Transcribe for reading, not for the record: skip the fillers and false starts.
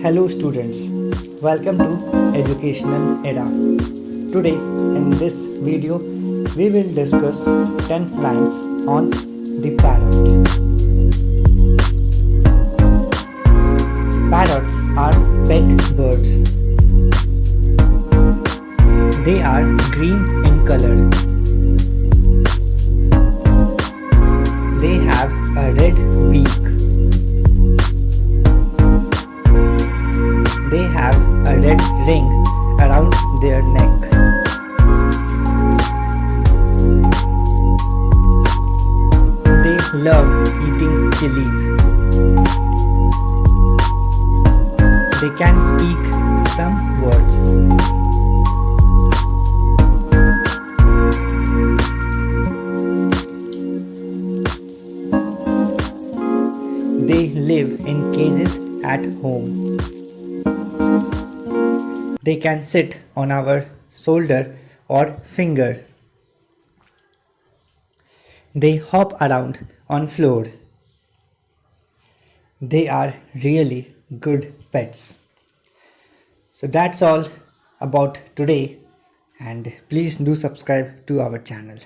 Hello students, welcome to Educational Era. Today in this video we will discuss 10 lines on the parrot. Parrots are pet birds. They are green in color. They have a red beak. They have a red ring around their neck. They love eating chilies. They can speak some words. They live in cages at home. They can sit on our shoulder or finger. They hop around on floor. They are really good pets. So that's all about today, and please do subscribe to our channel.